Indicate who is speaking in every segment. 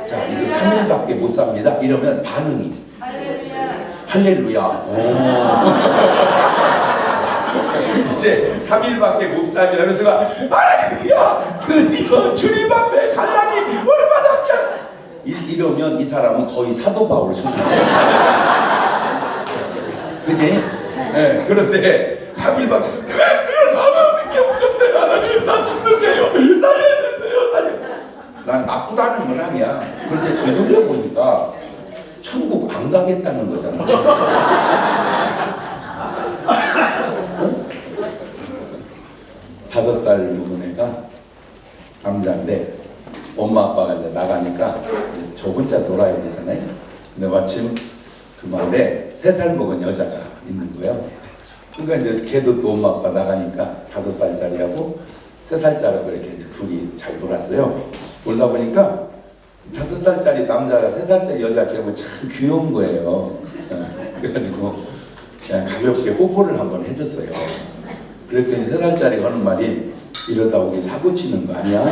Speaker 1: 자, 이제 3일밖에 못 삽니다. 이러면 반응이 할렐루야. 이제 3일밖에 못 삽니다. 그래서 할렐루야, 드디어 주님 앞에 갈라니 얼마 남지 않아. 이러면 이 사람은 거의 사도 바울 수준이에요. 그지? 네, 그런데 3일밖에 어떻게 없었대. 하나님 나 죽는데요. 살려주세요. 난 나쁘다는 건 아니야. 그런데 되돌려보니까 천국 안 가겠다는 거잖아. 어? 5살 먹은 애가 남자인데 엄마 아빠가 이제 나가니까 저 혼자 놀아야 되잖아요. 근데 마침 그 마을에 3살 먹은 여자가 있는 거예요. 그러니까 이제 걔도 또 엄마 아빠 나가니까 5살짜리하고 3살짜리하고 이렇게 이제 둘이 잘 놀았어요. 놀다 보니까 5살짜리 남자가 3살짜리 여자 걔보고 참 귀여운 거예요. 그래가지고 그냥 가볍게 뽀뽀를 한번 해줬어요. 그랬더니 3살짜리가 하는 말이 이러다 우리 사고 치는 거 아니야?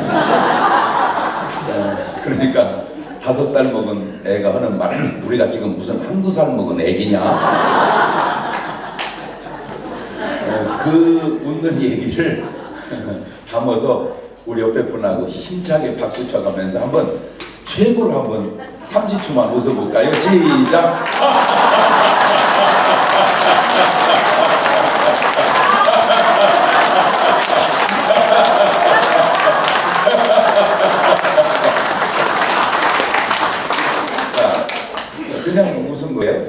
Speaker 1: 그러니까 5살 먹은 애가 하는 말은 우리가 지금 무슨 1~2살 먹은 애기냐? 그 웃는 얘기를 담아서 우리 옆에 분하고 힘차게 박수 쳐가면서 한번 최고로 한번 30초만 웃어볼까요? 시작! 자, 그냥 웃은 거예요.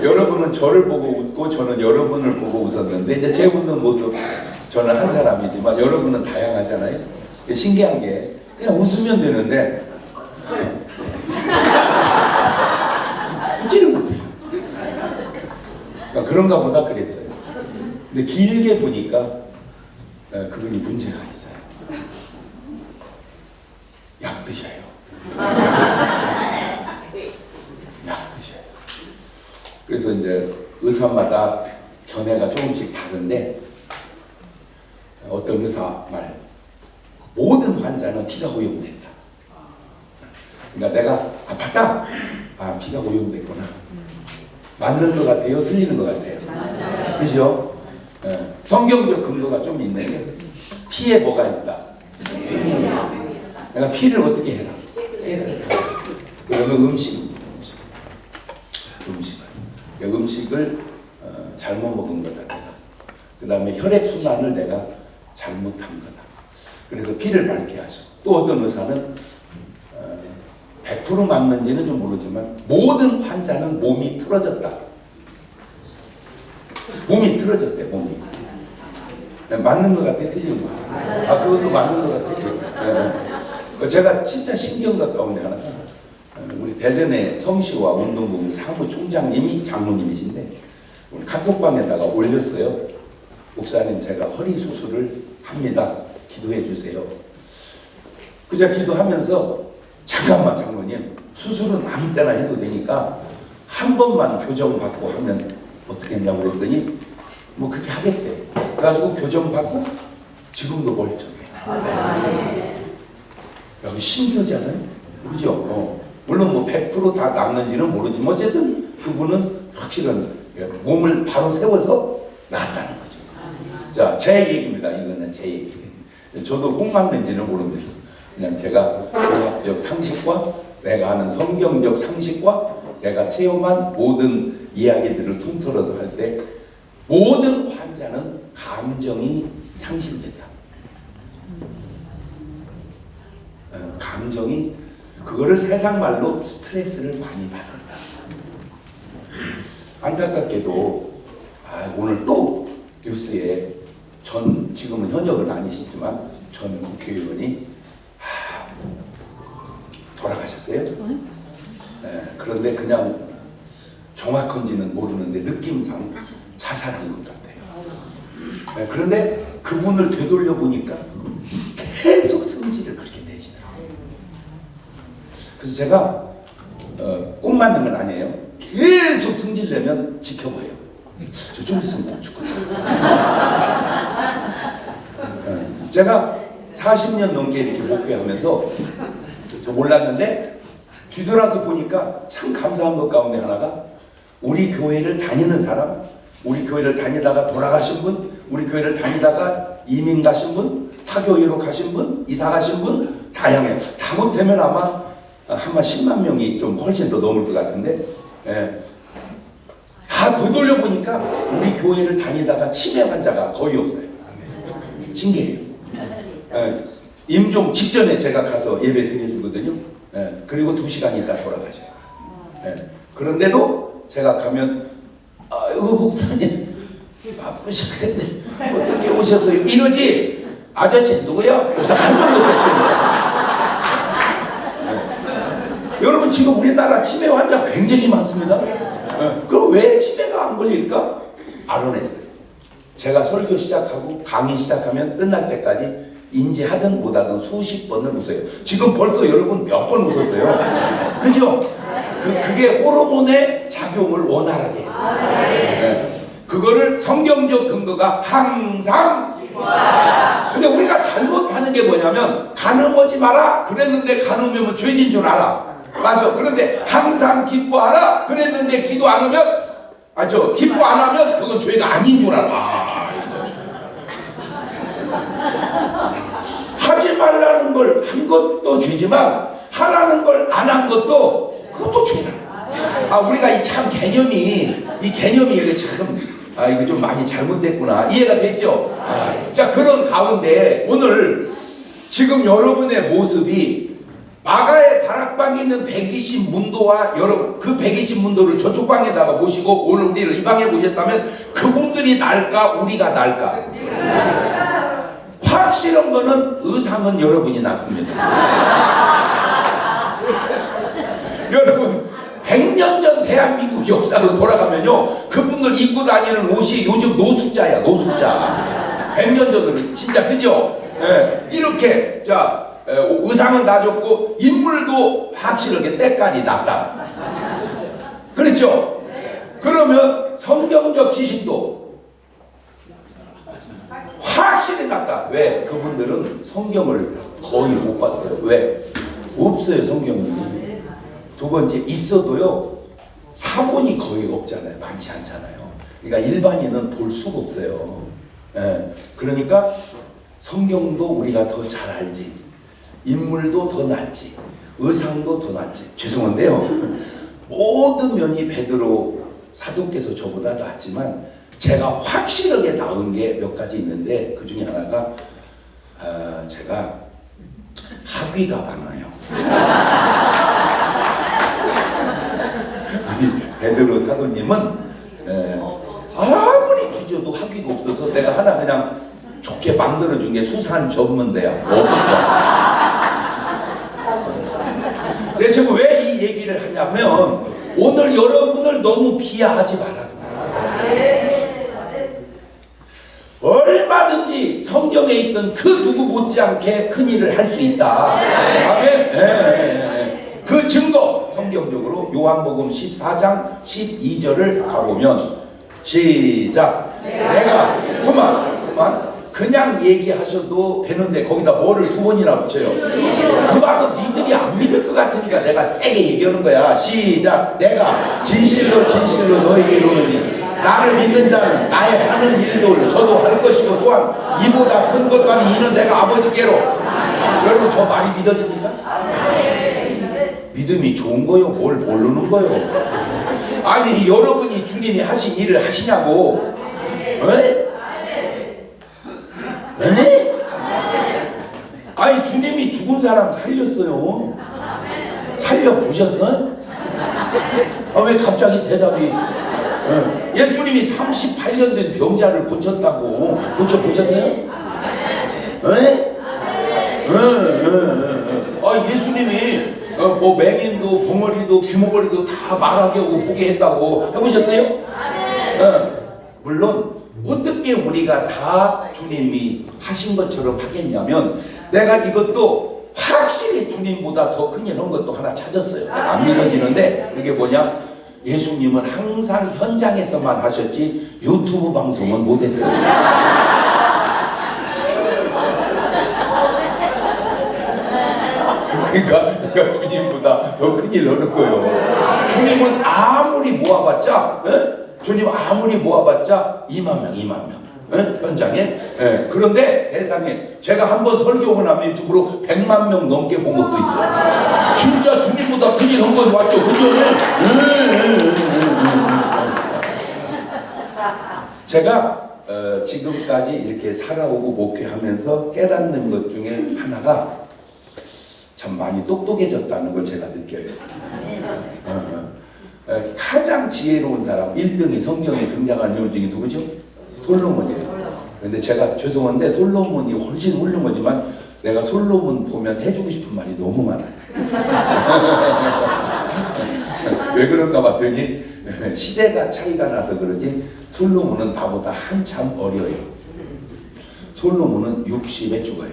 Speaker 1: 여러분은 저를 보고 웃고 저는 여러분을 보고 웃었는데 이제 제 웃는 모습 저는 한 사람이지만 여러분은 다양하잖아요. 신기한 게 그냥 웃으면 되는데 웃지를 못해요. 그러니까 그런가 보다 그랬어요. 근데 길게 보니까 그분이 문제가 있어요. 약 드셔요. 약 드셔요. 그래서 이제 의사마다 견해가 조금씩 다른데 어떤 의사 말 모든 환자는 피가 오염된다. 그러니까 내가 아팠다. 아, 피가 오염됐구나. 맞는 것 같아요? 틀리는 것 같아요? 그죠? 성경적 근거가 좀 있는데 피에 뭐가 있다? 내가 피를 어떻게 해라? 그러면 음식을 잘못 먹은 거다. 그 다음에 혈액순환을 내가 잘못한 거다. 그래서 피를 맑게 하죠. 또 어떤 의사는 100% 맞는지는 좀 모르지만 모든 환자는 몸이 틀어졌다. 몸이 틀어졌대. 몸이 맞는 것 같아? 틀린 것 같아? 아, 그것도 맞는 것 같아? 제가 진짜 신기한 것 가운데 하나가 우리 대전의 성시와 운동부 사무총장님이 장로님이신데 우리 카톡방에다가 올렸어요. 목사님, 제가 허리 수술을 합니다. 기도해 주세요. 그저 기도하면서 잠깐만 장로님, 수술은 아무 때나 해도 되니까 한 번만 교정받고 하면 어떻게 했냐고 그랬더니 뭐 그렇게 하겠대. 그래가지고 교정받고 지금도 멀쩡해. 여기 신기하지 않아요? 그죠? 물론 뭐 100% 다 낫는지는 모르지만 어쨌든 그분은 확실한 몸을 바로 세워서 나았다는 거죠. 자, 제 얘기입니다. 이거는 제 얘기. 저도 꼭 맞는지는 모릅니다. 그냥 제가 의학적 상식과 내가 아는 성경적 상식과 내가 체험한 모든 이야기들을 통틀어서 할 때 모든 환자는 감정이 상실됐다. 감정이 그거를 세상 말로 스트레스를 많이 받았다. 안타깝게도 오늘 또 뉴스에 지금은 현역은 아니시지만 전 국회의원이 돌아가셨어요. 그런데 그냥 정확한지는 모르는데 느낌상 자살한 것 같아요. 그런데 그분을 되돌려 보니까 계속 성질을 그렇게 내시더라고요. 그래서 제가 꼭 맞는 건 아니에요. 계속 성질 내면 지켜봐요. 저 좀 있으면 못 죽거든요. 제가 40년 넘게 이렇게 목회하면서 몰랐는데 뒤돌아서 보니까 참 감사한 것 가운데 하나가 우리 교회를 다니는 사람, 우리 교회를 다니다가 돌아가신 분, 우리 교회를 다니다가 이민 가신 분, 타교회로 가신 분, 이사 가신 분 다양해요. 다 못하면 아마 한 10만 명이 좀 훨씬 더 넘을 것 같은데 다 되돌려 보니까 우리 교회를 다니다가 치매 환자가 거의 없어요. 신기해요. 임종 직전에 제가 가서 예배 드려주거든요. 그리고 2시간 있다 돌아가셔요. 그런데도 제가 가면 아이고 목사님 바쁘실 텐데 어떻게 오셨어요? 이러지 아저씨 누구야? 목사 한 명도 같이 여러분 지금 우리나라 치매 환자 굉장히 많습니다. 그럼 왜 치매가 안 걸릴까? 알아냈어요. 제가 설교 시작하고 강의 시작하면 끝날 때까지 인지하든 못하든 수십 번을 웃어요. 지금 벌써 여러분 몇 번 웃었어요. 그죠? 그게 호르몬의 작용을 원활하게 해요. 그거를 성경적 근거가 항상 근데 우리가 잘못하는 게 뭐냐면 간음하지 마라 그랬는데 간음하면 죄진 줄 알아. 맞아. 그런데 항상 기뻐하라 그랬는데 기도 안 하면 기뻐 안 하면 그건 죄가 아닌 줄 알아. 하지 말라는 걸 한 것도 죄지만 하라는 걸 안 한 것도 그것도 죄다. 우리가 이 개념이 이게 참 이거 좀 많이 잘못됐구나. 이해가 됐죠? 자, 그런 가운데 오늘 지금 여러분의 모습이 마가의 다락방에 있는 120문도와 여러분 그 120문도를 저쪽 방에다가 모시고 오늘 우리를 이 방에 모셨다면 그분들이 날까 우리가 날까? 확실한 거는 의상은 여러분이 났습니다. 여러분 100년 전 대한민국 역사로 돌아가면요 그분들 입고 다니는 옷이 요즘 노숙자야. 100년 전으로 진짜 그죠? 이렇게 의상은 낮았고 인물도 확실하게 때깔이 났다. 그렇죠? 그러면 성경적 지식도 확실히 낮다. 왜? 그분들은 성경을 거의 못 봤어요. 왜? 없어요 성경이. 두 번째 있어도요 사본이 거의 없잖아요. 많지 않잖아요. 그러니까 일반인은 볼 수가 없어요. 그러니까 성경도 우리가 더 잘 알지, 인물도 더 낫지, 의상도 더 낫지. 죄송한데요 모든 면이 베드로 사도께서 저보다 낫지만 제가 확실하게 나은 게 몇 가지 있는데 그 중에 하나가 제가 학위가 많아요. 우리 베드로 사도님은 아무리 뒤져도 학위가 없어서 내가 하나 그냥 좋게 만들어준 게 수산 전문대학. 근데 제가 왜 이 얘기를 하냐면 오늘 여러분을 너무 비하하지 말라고. 얼마든지 성경에 있던 그 누구 못지않게 큰 일을 할 수 있다. 아멘. 그 증거 성경적으로 요한복음 14장 12절을 가보면 시작. 내가 그냥 얘기하셔도 되는데 거기다 뭐를 두 번이나 붙여요. 그 말은 니들이 안 믿을 것 같으니까 내가 세게 얘기하는 거야. 시작. 내가 진실로 너에게 이르노니 나를 믿는 자는 나의 하는 일도 저도 할 것이고 또한 이보다 큰 것도 아니 이는 내가 아버지께로. 여러분 저 말이 믿어집니까? 믿음이 좋은 거요? 뭘 모르는 거요? 아니 여러분이 주님이 하신 일을 하시냐고. 아니 주님이 죽은 사람 살렸어요. 살려보셨어? 왜 갑자기 대답이 예수님이 38년 된 병자를 고쳤다고 고쳐보셨어요? 예수님이 뭐 맹인도 봉어리도 귀머거리도 다 말하게 하고 보게 했다고 해보셨어요? 물론 어떻게 우리가 다 주님이 하신 것처럼 하겠냐면 내가 이것도 확실히 주님보다 더 큰 일 한 것도 하나 찾았어요. 내가 안 믿어지는데 그게 뭐냐? 예수님은 항상 현장에서만 하셨지 유튜브 방송은 못했어요. 그러니까 그러니까 주님보다 더 큰일 하는 거예요. 주님은 아무리 모아봤자, 주님 아무리 모아봤자 2만 명. 현장에. 그런데 세상에 제가 한번 설교하고 나면 유튜브로 100만 명 넘게 본 것도 있어요. 진짜 주님보다 큰일 한 건 맞죠? 그죠? 제가 지금까지 이렇게 살아오고 목회하면서 깨닫는 것 중에 하나가 참 많이 똑똑해졌다는 걸 제가 느껴요. 가장 지혜로운 사람 1등이 성경에 등장한 인물 중에 누구죠? 솔로몬이에요. 근데 제가 죄송한데 솔로몬이 훨씬 훌륭하지만 내가 솔로몬 보면 해주고 싶은 말이 너무 많아요. 왜 그런가 봤더니 시대가 차이가 나서 그러지 솔로몬은 나보다 한참 어려요. 솔로몬은 60에 죽어요.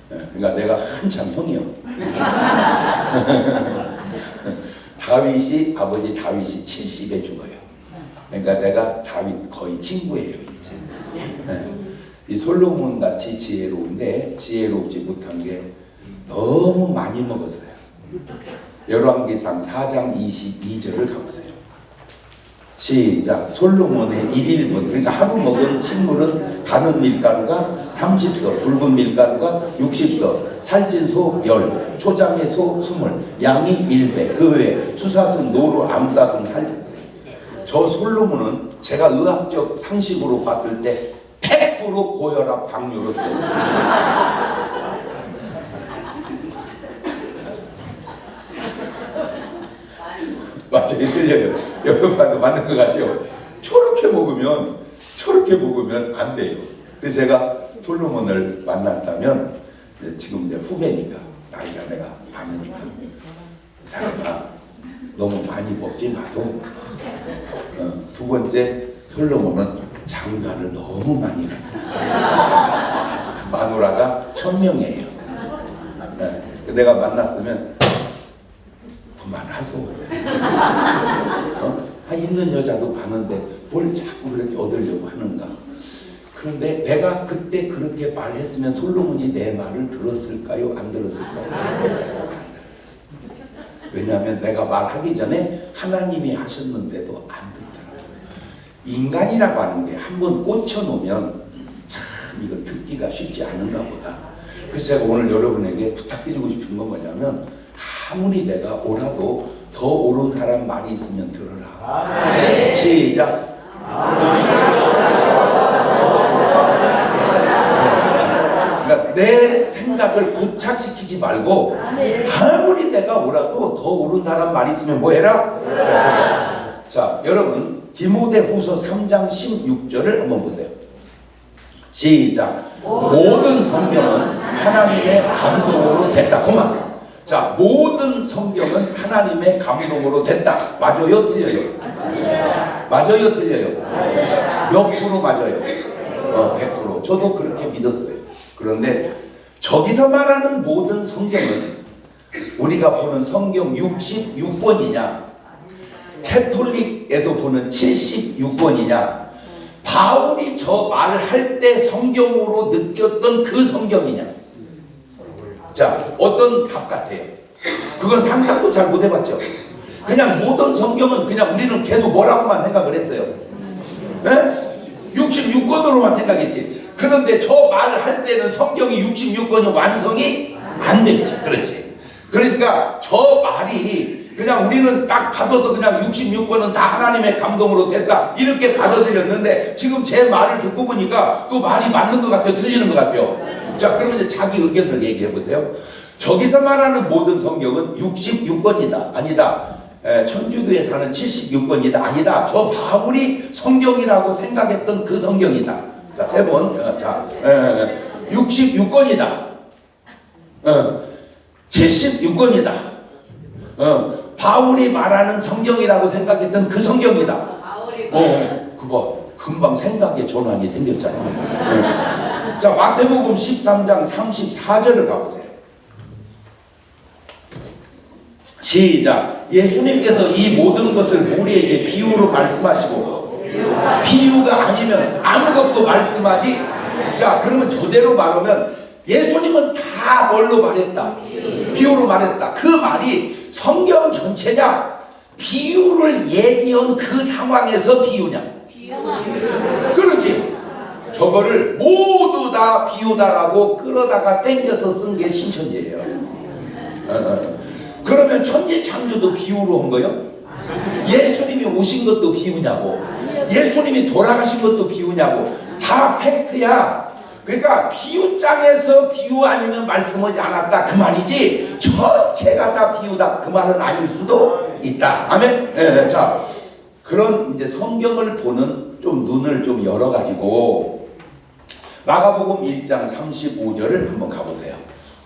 Speaker 1: 그러니까 내가 한참 형이요. 다윗이 아버지 다윗이 70에 죽어요. 그러니까 내가 다윗 거의 친구예요 이제. 이 솔로몬 같이 지혜로운데 지혜롭지 못한 게 너무 많이 먹었어요. 열왕기상 4장 22절을 가보세요. 시작. 솔로몬의 1인분, 그러니까 하루 먹은 식물은 가는 밀가루가 30서, 붉은 밀가루가 60서, 살찐 소 10, 초장의 소 20, 양이 100, 그 외에 수사슴, 노루, 암사슴, 저 솔로몬은 제가 의학적 상식으로 봤을 때 100% 고혈압, 당뇨로 죽었어요. 맞죠? 들려요. 여러분한테 맞는 것 같죠? 저렇게 먹으면 안 돼요. 그래서 제가 솔로몬을 만났다면 지금 이제 후배니까 나이가 내가 많으니까 사람아 너무 많이 먹지 마소. 두 번째 솔로몬은 장가를 너무 많이 갔어요. 마누라가 1000명이에요. 내가 만났으면 그만하소. 있는 여자도 많은데 뭘 자꾸 그렇게 얻으려고 하는가. 그런데 내가 그때 그렇게 말했으면 솔로몬이 내 말을 들었을까요? 안 들었을까요? 왜냐하면 내가 말하기 전에 하나님이 하셨는데도 안 듣더라고요. 인간이라고 하는 게 한번 꽂혀놓으면 참 이걸 듣기가 쉽지 않은가 보다. 그래서 제가 오늘 여러분에게 부탁드리고 싶은 건 뭐냐면 아무리 내가 옳아도 더 옳은 사람 말이 있으면 들어라. 아멘. 시작. 그러니까 내 생각을 고착시키지 말고 아무리 내가 옳아도 더 옳은 사람 말이 있으면 뭐 해라? 자, 여러분 디모데후서 3장 16절을 한번 보세요. 시작. 모든 성경은 하나님의 감동으로 됐다. 그만. 자, 모든 성경은 하나님의 감동으로 됐다. 맞아요? 틀려요? 맞아요? 틀려요? 몇 프로 맞아요? 100%. 저도 그렇게 믿었어요. 그런데 저기서 말하는 모든 성경은 우리가 보는 성경 66권이냐, 캐톨릭에서 보는 76권이냐, 바울이 저 말을 할 때 성경으로 느꼈던 그 성경이냐. 자, 어떤 답 같아요? 그건 상상도 잘 못 해봤죠? 그냥 모든 성경은 그냥 우리는 계속 뭐라고만 생각을 했어요. 네? 66권으로만 생각했지. 그런데 저 말을 할 때는 성경이 66권이 완성이 안 됐지. 그렇지. 그러니까 저 말이 그냥 우리는 딱 받아서 그냥 66권은 다 하나님의 감동으로 됐다. 이렇게 받아들였는데 지금 제 말을 듣고 보니까 또 말이 맞는 것 같아요? 틀리는 것 같아요? 자, 그러면 이제 자기 의견을 얘기해 보세요. 저기서 말하는 모든 성경은 66권이다. 아니다. 천주교에 사는 76권이다. 아니다. 저 바울이 성경이라고 생각했던 그 성경이다. 자, 세 번. 자, 66권이다. 76권이다. 바울이 말하는 성경이라고 생각했던 그 성경이다. 그거 금방 생각의 전환이 생겼잖아. 자, 마태복음 13장 34절을 가보세요. 시작. 예수님께서 이 모든 것을 우리에게 비유로 말씀하시고 비유가 아니면 아무것도 말씀하지. 자, 그러면 저대로 말하면 예수님은 다 뭘로 말했다? 비유로 말했다. 그 말이 성경 전체냐, 비유를 얘기한 그 상황에서 비유냐? 그렇지. 저거를 모두 다 비유다라고 끌어다가 땡겨서 쓴 게 신천지예요. 그러면 천지창조도 비유로 한 거요? 예수님이 오신 것도 비유냐고, 예수님이 돌아가신 것도 비유냐고. 다 팩트야. 그러니까 비유장에서 비유 아니면 말씀하지 않았다 그 말이지, 전체가 다 비유다 그 말은 아닐 수도 있다. 아멘. 네, 자, 그런 이제 성경을 보는 좀 눈을 좀 열어가지고 마가복음 1장 35절을 한번 가보세요.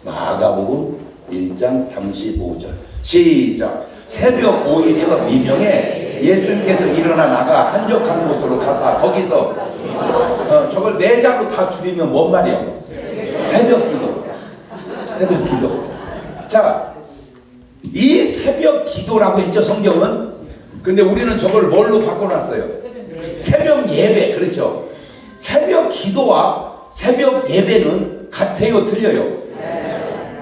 Speaker 1: 마가복음 1장 35절 시작. 새벽 5일이여 미명에 예수님께서 일어나 나가 한적한 곳으로 가사 거기서 저걸 네 자로 다 줄이면 뭔 말이야? 새벽 기도. 새벽 기도. 자, 이 새벽 기도라고 했죠 성경은. 근데 우리는 저걸 뭘로 바꿔놨어요? 새벽 예배. 그렇죠. 새벽 기도와 새벽 예배는 같아요 틀려요?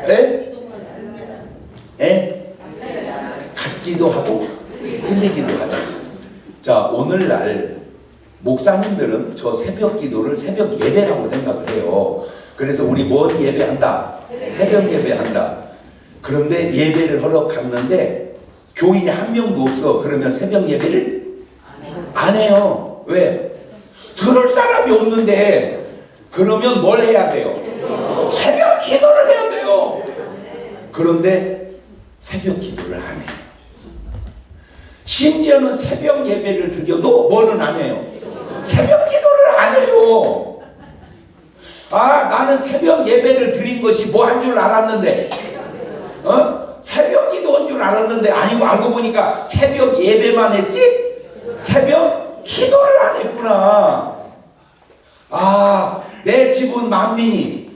Speaker 1: 에? 에? 같기도 하고 틀리기도 하죠. 자, 오늘날 목사님들은 저 새벽 기도를 새벽 예배라고 생각을 해요. 그래서 우리 뭔 예배한다? 새벽 예배한다. 그런데 예배를 하러 갔는데 교인이 한 명도 없어. 그러면 새벽 예배를 안 해요. 왜? 들을 사람이 없는데. 그러면 뭘 해야 돼요? 새벽 기도를 해야 돼요. 그런데 새벽 기도를 안 해요. 심지어는 새벽 예배를 드려도 뭐는 안 해요? 새벽 기도를 안 해요. 아, 나는 새벽 예배를 드린 것이 뭐 한 줄 알았는데, 새벽 기도한 줄 알았는데 아니고 알고 보니까 새벽 예배만 했지 새벽 기도를 안 했구나. 아, 내 집은 만민이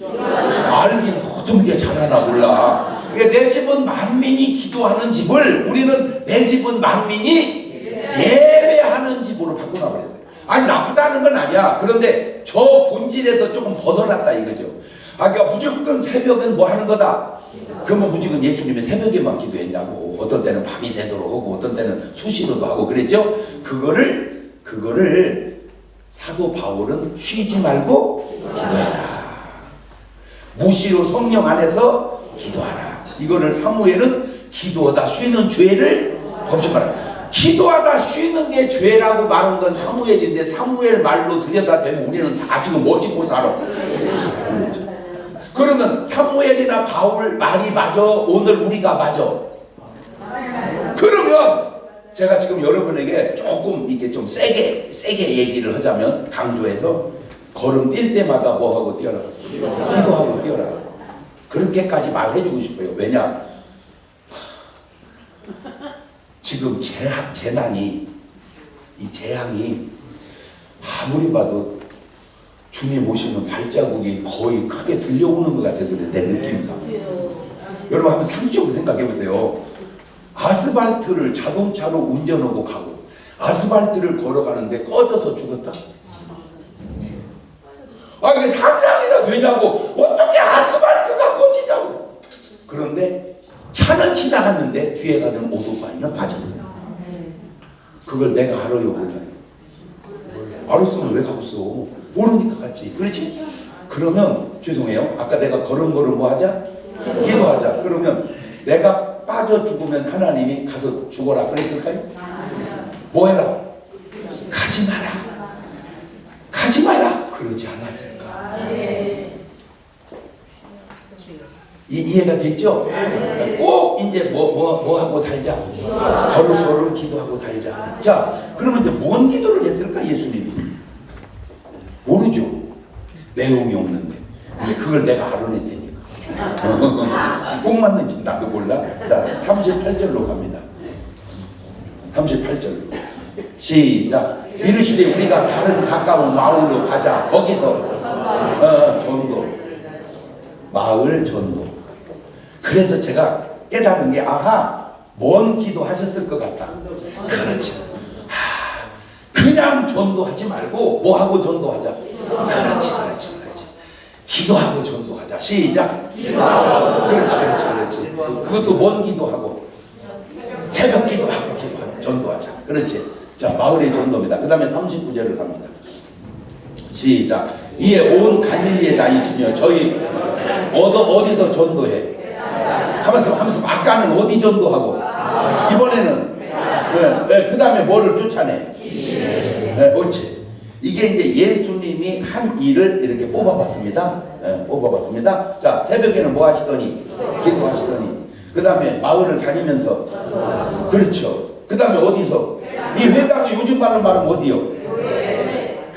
Speaker 1: 알긴 어떻게 잘하나 몰라. 내 집은 만민이 기도하는 집을 우리는 내 집은 만민이 예배하는 집으로 바꾸나 그랬어요. 아니 나쁘다는 건 아니야. 그런데 저 본질에서 조금 벗어났다 이거죠. 아, 그러니까 무조건 새벽은 뭐 하는 거다. 그러면 무조건 예수님이 새벽에만 기도했냐고. 어떤 때는 밤이 새도록 하고 어떤 때는 수시로도 하고 그랬죠. 그거를 사도 바울은 쉬지 말고 기도해라. 무시로 성령 안에서 기도하라. 이거를 사무엘은 기도하다 쉬는 죄를 범치 마라. 기도하다 쉬는 게 죄라고 말한 건 사무엘인데 사무엘 말로 들여다대면 우리는 다 지금 뭐 짓고 살아. 그러면 사무엘이나 바울 말이 맞아? 오늘 우리가 맞아? 그러면 제가 지금 여러분에게 조금 이렇게 좀 세게 얘기를 하자면 강조해서 걸음 뛸 때마다 뭐 하고 뛰어라? 기도하고 뛰어라. 그렇게까지 말해주고 싶어요. 왜냐? 지금 재난이, 이 재앙이 아무리 봐도 주님 오시는 발자국이 거의 크게 들려오는 것 같아서 내 느낌이다. 여러분 한번 상식적으로 생각해 보세요. 아스팔트를 자동차로 운전하고 가고 아스팔트를 걸어가는데 꺼져서 죽었다. 아, 이게 상상이나 되냐고. 어떻게 아스팔트가 꺼지냐고. 그런데 차는 지나갔는데 뒤에 가는 오토바이는 빠졌어요. 그걸 내가 알아요, 몰라요? 알았으면 왜 가봤어? 모르니까 갔지. 그렇지? 그러면 죄송해요. 아까 내가 걸음걸음 뭐 하자? 기도하자. 그러면 내가 빠져 죽으면 하나님이 가서 죽어라 그랬을까요? 뭐 해라? 가지 마라. 가지 마라. 그러지 않았을까? 이해가 됐죠? 꼭 이제 뭐 하고 살자. 걸음걸음 기도하고 살자. 자, 그러면 이제 뭔 기도를 했을까 예수님이? 모르죠. 내용이 없는데. 근데 그걸 내가 알아냈다니까. 꼭 맞는지 나도 몰라. 자, 38절로 갑니다. 38절로. 시작. 이르시되 우리가 다른 가까운 마을로 가자. 거기서 전도. 마을 전도. 그래서 제가 깨달은 게 아하, 뭔 기도 하셨을 것 같다. 그렇지. 그냥 전도하지 말고 뭐 하고 전도하자. 그렇지. 기도하고 전도하자. 자, 시작. 그렇지. 그것도 먼 기도하고 새벽 기도하고 전도하자. 그렇지. 자, 마을의 전도입니다. 그 다음에 39절을 갑니다. 시작. 이에 온 갈릴리에 다니시며 저희 어디서 전도해? 하면서 아까는 어디 전도하고 이번에는 그 다음에 뭐를 쫓아내? 옳지. 이게 이제 예수님이 한 일을 이렇게 뽑아봤습니다. 뽑아봤습니다. 자, 새벽에는 뭐 하시더니? 기도하시더니. 그 다음에 마을을 다니면서. 그렇죠. 그 다음에 어디서? 이 회당은 요즘 말로 말하면 어디요?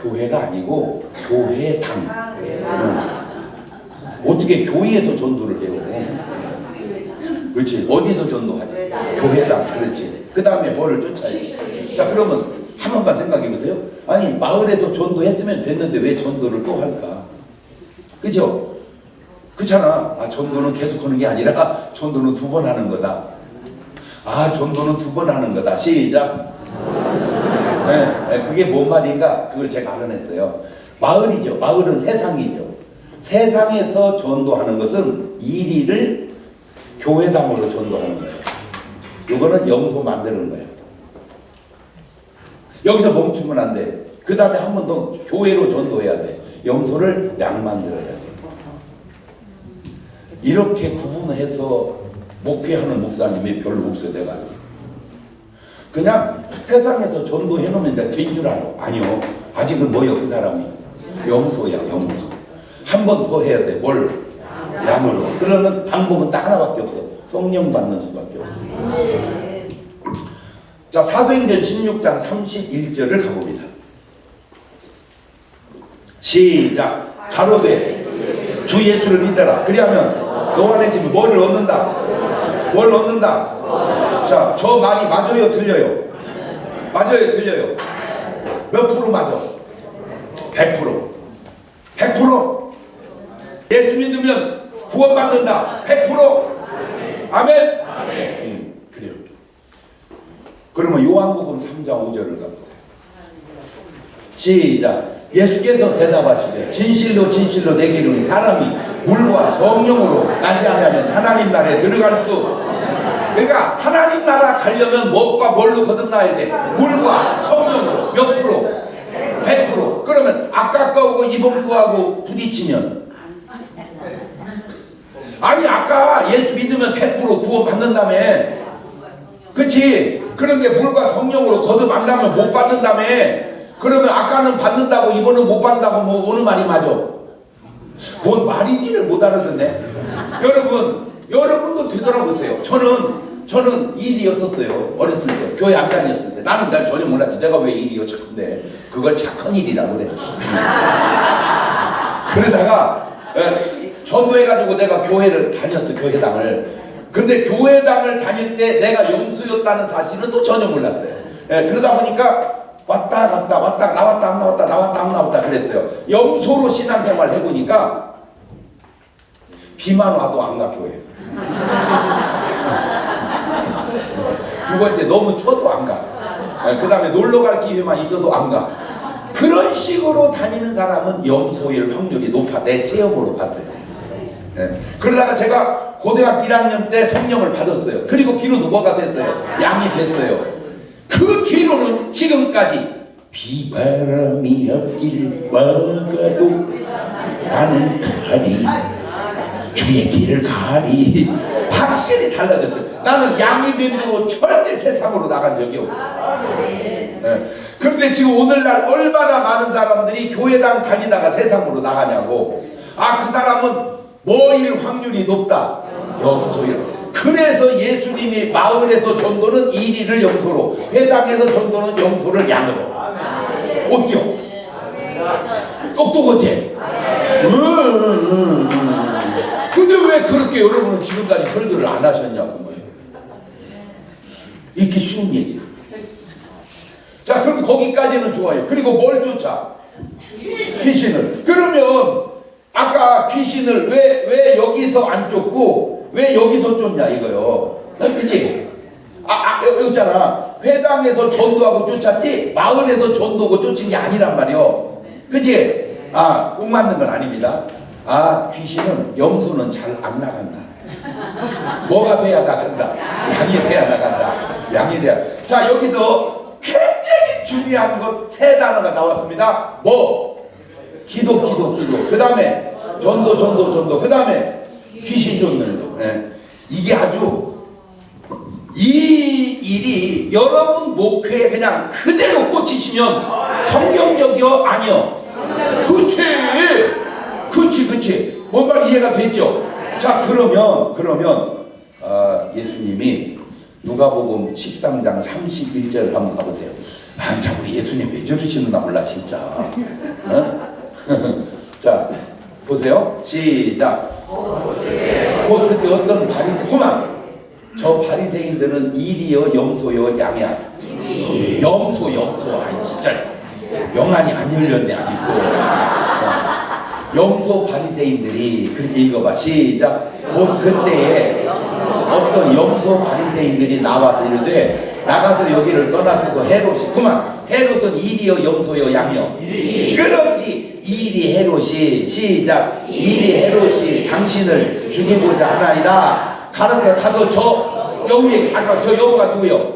Speaker 1: 교회가 아니고 교회당. 어떻게 교회에서 전도를 해요? 그렇지. 어디서 전도하지? 교회당. 그렇지. 그 다음에 뭐를 쫓아야지? 자, 그러면 한 번만 생각해 보세요. 아니, 마을에서 전도했으면 됐는데 왜 전도를 또 할까? 그죠? 그렇잖아. 아, 전도는 계속 하는 게 아니라 전도는 2번 하는 거다. 아, 전도는 2번 하는 거다. 시작. 그게 뭔 말인가? 그걸 제가 알아냈어요. 마을이죠. 마을은 세상이죠. 세상에서 전도하는 것은 이리를 교회당으로 전도하는 거예요. 이거는 영소 만드는 거예요. 여기서 멈추면 안 돼. 그 다음에 한 번 더 교회로 전도해야 돼. 영소를 양 만들어야 돼. 이렇게 구분해서 목회하는 목사님이 별로 없어요. 내가 알기로. 그냥 세상에서 전도해놓으면 이제 된 줄 알아. 아니요. 아직은 뭐요? 그 사람이 영소야. 영소. 한 번 더 해야 돼. 뭘? 양으로. 그러면 방법은 딱 하나밖에 없어. 성령 받는 수밖에 없어. 자, 사도행전 16장 31절을 가봅니다. 시작. 가로되 주 예수를 믿어라. 그리하면 너 안에 지금 뭐를 얻는다? 뭘 얻는다? 자, 저 말이 맞아요? 틀려요? 맞아요? 틀려요? 몇 프로 맞아? 100%. 100%. 예수 믿으면 구원받는다. 100%. 아멘? 그래요. 그러면 요한복음 3장 5절을 가보세요. 시작. 예수께서 대답하시되 진실로 진실로 내게 이르노니 사람이 물과 성령으로 나지 않으면 하나님 나라에 들어갈 수. 그러니까 하나님 나라 가려면 뭐과 뭘로 거듭나야 돼? 물과 성령으로. 몇 프로? 100%. 그러면 아까 거하고 이번 거하고 부딪히면, 아니 아까 예수 믿으면 100% 구원 받는다며. 그치? 그런데 물과 성령으로 거듭 안 나면 못 받는다며. 그러면 아까는 받는다고 이번은 못 받는다고 뭐 어느 말이 맞아? 뭔 말인지를 못 알아듣네. 여러분도 되돌아보세요. 저는 일이었었어요. 어렸을 때. 교회 안 다녔을 때. 난 전혀 몰랐죠. 내가 왜 일이었는데 그걸 착한 일이라고 그래. 그러다가 전도해가지고 내가 교회를 다녔어. 교회당을. 근데 교회당을 다닐 때 내가 영수였다는 사실은 또 전혀 몰랐어요. 그러다 보니까 왔다 갔다 왔다 나왔다 안 나왔다 나왔다 안 나왔다 그랬어요. 영소로 신앙생활 해보니까 비만 와도 안 가 교회. 두 번째 너무 추워도 안 가. 그 다음에 놀러 갈 기회만 있어도 안 가. 그런 식으로 다니는 사람은 영소일 확률이 높아. 내 체험으로 봤을 때. 그러다가 제가 고등학교 1학년 때 성령을 받았어요. 그리고 비로소 뭐가 됐어요? 양이 됐어요. 그 뒤로는 지금까지 비바람이 앞길 막아도 나는 가리 주의 길을 가리. 확실히 달라졌어요. 나는 양이 된 뒤로 절대 세상으로 나간 적이 없어요. 그런데 지금 오늘날 얼마나 많은 사람들이 교회당 다니다가 세상으로 나가냐고. 아, 그 사람은 뭐일 확률이 높다? 영소일. 그래서 예수님이 마을에서 전도는 이리를 영소로, 회당에서 전도는 영소를 양으로. 어때요? 똑똑하지? 근데 왜 그렇게 여러분은 지금까지 설교를 안 하셨냐고. 이렇게 쉬운 얘기. 자, 그럼 거기까지는 좋아요. 그리고 뭘 쫓아? 귀신을. 그러면 아까 귀신을 왜 여기서 안 쫓고 왜 여기서 쫓냐 이거요. 그치? 여기 있잖아. 회당에서 전도하고 쫓았지 마을에서 전도하고 쫓은 게 아니란 말이요. 그치? 꼭 맞는 건 아닙니다. 아, 귀신은 염소는 잘 안 나간다. 뭐가 돼야 나간다? 양이 돼야 나간다. 양이 돼야. 자, 여기서 굉장히 중요한 것 세 단어가 나왔습니다. 뭐? 기도. 그 다음에 전도. 그 다음에 귀신 쫓는 거. 네. 이게 아주 이 일이 여러분 목회에 그냥 그대로 꽂히시면 성경적이요? 아니요? 그치. 뭔 말 이해가 됐죠? 자, 그러면 예수님이 누가복음 13장 31절 한번 가보세요. 아, 참 우리 예수님 왜 저러시는가 몰라 진짜. 어? 자, 보세요. 시작. 곧 그때 어떤 바리새, 그만. 저 바리새인들은 일이요, 염소요, 양이야. 염소. 아이 진짜 영안이 안 열렸네 아직도. 염소 바리새인들이 그렇게 읽어봐. 시작. 곧 그때에 어떤 염소 바리새인들이 나와서 이르되 나가서 여기를 떠나서서 헤롯이, 그만. 헤롯은 일이요, 염소요, 양이요. 그렇지. 일이 헤롯이, 시작. 일이 헤롯이 당신을 죽이고자 하나이다. 가서 저 여우에게, 아까 저 여우가 누구요?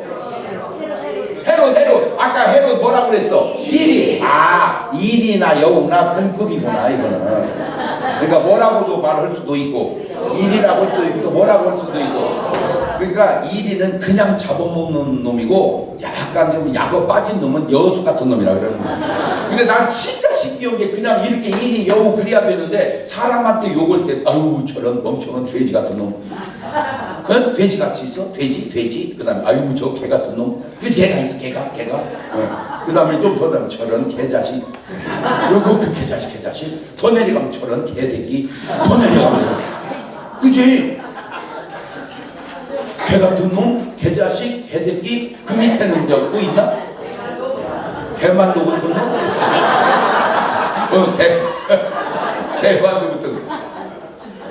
Speaker 1: 헤롯. 아까 헤롯 뭐라고 그랬어? 일이. 아, 일이나 여우나 동급이구나 이거는. 그러니까 뭐라고도 말할 수도 있고, 일이라고 할 수도 있고, 뭐라고 할 수도 있고. 그러니까 일이는 그냥 잡아먹는 놈이고, 약간 좀 약어 빠진 놈은 여수 같은 놈이라 그러는 거야. 근데 난 진짜 신기한 게 그냥 이렇게 일이 여우 그래야 되는데 사람한테 욕을 때, 아유 저런 멍청한 돼지 같은 놈. 응? 돼지 같이 있어? 돼지. 그 다음에 아유 저 개 같은 놈. 그치, 개가 있어. 개가. 그 다음에 좀 더 나면 저런 개자식. 그리고 그 개자식. 더 내려가면 저런 개새끼. 더 내려가면 그치? 개 같은 놈, 개자식, 개새끼. 그 밑에는 또 있나? 개만도 같은 놈? 개만도 같은 놈.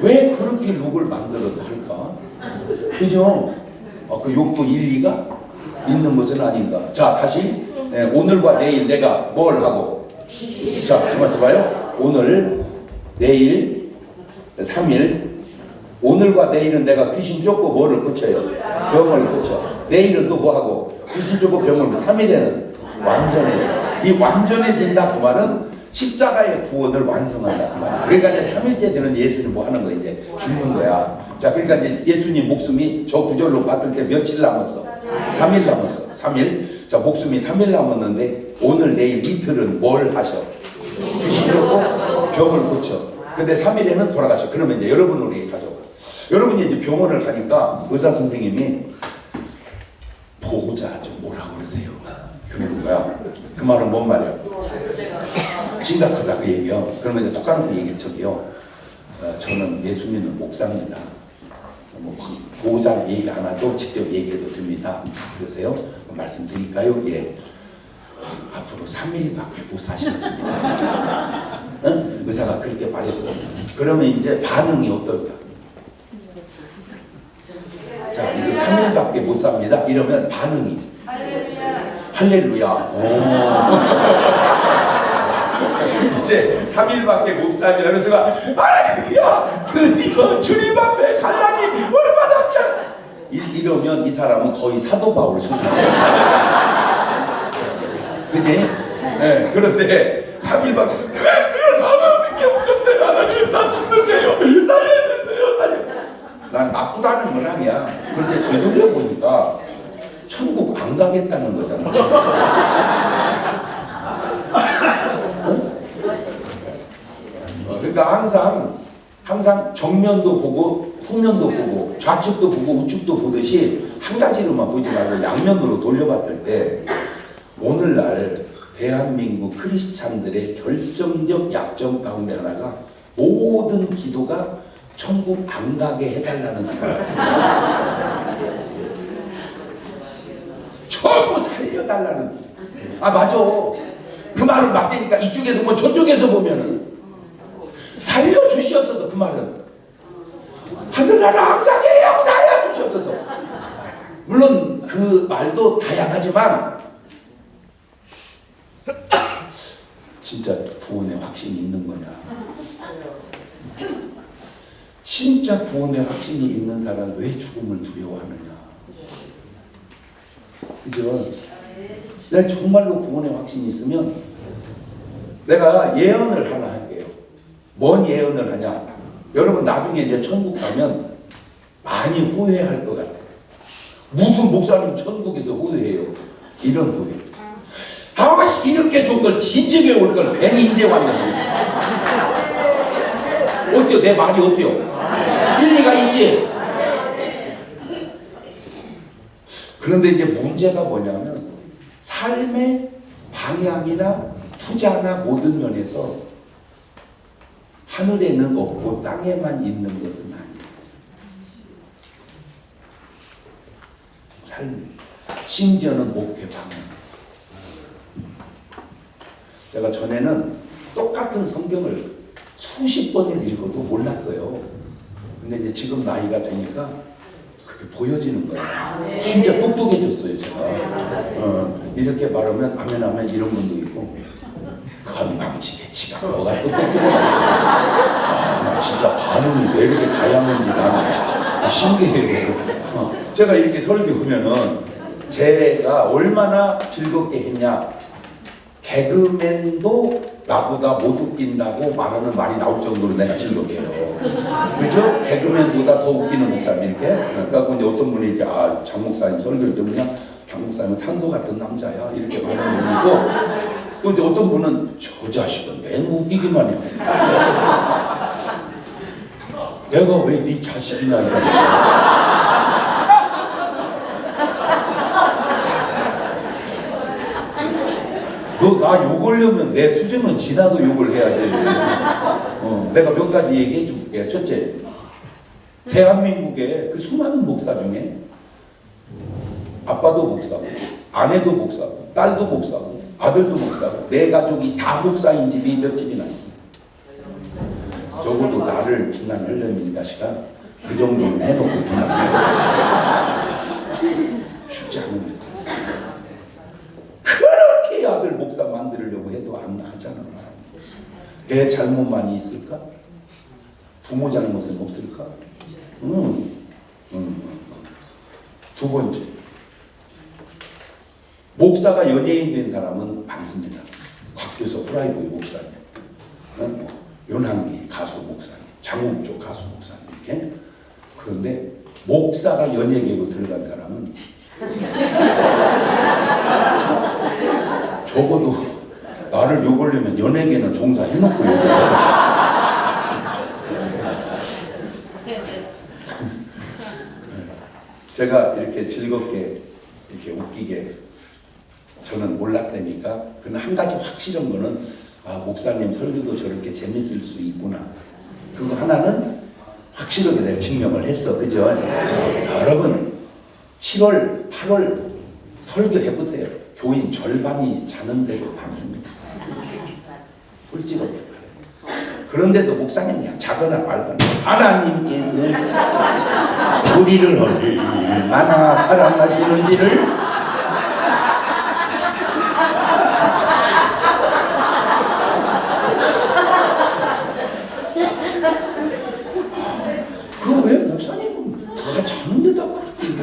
Speaker 1: 왜 그렇게 욕을 만들어서 할까? 그죠? 그 욕도 일리가 있는 것은 아닌가. 자, 다시. 오늘과 내일 내가 뭘 하고. 자, 가만 있어봐요. 오늘, 내일, 3일. 오늘과 내일은 내가 귀신 쫓고 뭐를 고쳐요? 병을 고쳐. 내일은 또 뭐 하고? 귀신 쫓고 병을. 3일에는 완전해져. 이 완전해진다 그 말은 십자가의 구원을 완성한다 그 말이야. 그러니까 이제 3일째 되는 예수님 뭐 하는 거 이제 죽는 거야. 자, 그러니까 이제 예수님 목숨이 저 구절로 봤을 때 며칠 남았어? 3일 남았어. 3일. 자, 목숨이 3일 남았는데 오늘 내일 이틀은 뭘 하셔? 귀신 쫓고 병을 고쳐. 근데 3일에는 돌아가셔. 그러면 이제 여러분을 여기 가져가. 여러분이 이제 병원을 가니까 의사 선생님이 보호자 좀 뭐라고 그러세요? 그러는 거야. 그 말은 뭔 말이야? 심각하다 그 얘기요. 그러면 이제 똑같은 얘기 저기요. 저는 예수 믿는 목사입니다. 뭐 보호자 얘기 안 하도 직접 얘기해도 됩니다. 그러세요? 말씀드릴까요? 예. 앞으로 3일밖에 못 사시겠습니다. 응? 의사가 그렇게 말했어. 그러면 이제 반응이 어떨까? 자, 이제 3일밖에 못 삽니다. 이러면 반응이 할렐루야. 이제 3일밖에 못 삽니다. 그래서 할렐루야. 드디어 주님 앞에 갈 날이 얼마나 없잖아. 이러면 이 사람은 거의 사도 바울 수준이야. 그지? 네, 그런데 3일밖에 아무것도 없었대. 하나님 나 죽는데요. 살려주세요. 난 나쁘다는 건 아니야. 그런데 되돌려 보니까 천국 안 가겠다는 거잖아. 그러니까 항상 정면도 보고 후면도 보고 좌측도 보고 우측도 보듯이 한 가지로만 보지 말고 양면으로 돌려봤을 때 오늘날 대한민국 크리스찬들의 결정적 약점 가운데 하나가 모든 기도가 천국 안 가게 해달라는 거야. 전부 살려달라는. 아 맞아. 그 말은 맞다니까. 이쪽에서 보면 저쪽에서 보면은 살려주시옵소서. 그 말은 하늘나라 안 가게 역사하여 주시옵소서. 물론 그 말도 다양하지만 진짜 구원의 확신이 있는 거냐? 진짜 구원의 확신이 있는 사람은 왜 죽음을 두려워하느냐. 그죠? 내가 정말로 구원의 확신이 있으면 내가 예언을 하나 할게요. 뭔 예언을 하냐. 여러분 나중에 이제 천국 가면 많이 후회할 것 같아요. 무슨 목사님 천국에서 후회해요. 이런 후회. 아씨 이렇게 좋은 걸 진즉에 올 걸 괜히 이제 왔는데. 어때요? 내 말이 어때요? 일리가 있지? 그런데 이제 문제가 뭐냐면 삶의 방향이나 투자나 모든 면에서 하늘에는 없고 땅에만 있는 것은 아니에요. 삶이. 심지어는 목회 방향. 제가 전에는 똑같은 성경을 수십 번을 읽어도 몰랐어요. 근데 이제 지금 나이가 되니까 그게 보여지는 거예요. 진짜 똑똑해졌어요, 제가. 이렇게 말하면 아멘 아멘 이런 분도 있고 건방지게 지가 뭐가 똑똑해. 나 진짜 반응이 왜 이렇게 다양한지 나는 신기해요. 제가 이렇게 설교하면은 제가 얼마나 즐겁게 했냐. 개그맨도 나보다 못 웃긴다고 말하는 말이 나올 정도로 내가 즐겁게 해요. 그죠? 개그맨보다 더 웃기는 목사님 이렇게. 그래갖고 이제 어떤 분이 이제 장 목사님 설교를 들으면 장 목사님은 산소 같은 남자야 이렇게 말하는 분이고 또 이제 어떤 분은 저 자식은 맨 웃기기만 해. 내가 왜 네 자식이냐 이 자식아. 너 나 욕하려면 내 수준은 지나서 욕을 해야지. 내가 몇 가지 얘기해 줄게. 첫째, 대한민국의 그 수많은 목사 중에 아빠도 목사고 아내도 목사고 딸도 목사고 아들도 목사고 내 가족이 다 목사인 집이 몇 집이나 있습니다. 적어도 나를 비난하려면 이 자식아 그 정도는 해놓고 비난해. 쉽지 않은 일. 그렇게 아들 목사 만들려고 해도 안 하잖아. 내 잘못만이 있을까? 부모 잘못은 없을까? 두 번째, 목사가 연예인 된 사람은 많습니다. 곽교서 후라이보이 목사님, 윤한기 가수 목사님, 장욱조 가수 목사님 이렇게. 그런데 목사가 연예계로 들어간 사람은 적어도 나를 욕하려면 연예계는 종사해놓고 욕해. 제가 이렇게 즐겁게 이렇게 웃기게 저는 몰랐다니까. 그러나 한 가지 확실한 거는 목사님 설교도 저렇게 재밌을 수 있구나. 그거 하나는 확실하게 내가 증명을 했어. 그죠? 여러분 7월 8월 설교해보세요. 교인 절반이 자는 대로 받습니다. 솔직하게. 그런데도 목사님이 자거나 말거나 하나님께서 우리를 얼마나 사랑하시는지를 그거 왜 목사님은 다 자는 데다 그렇게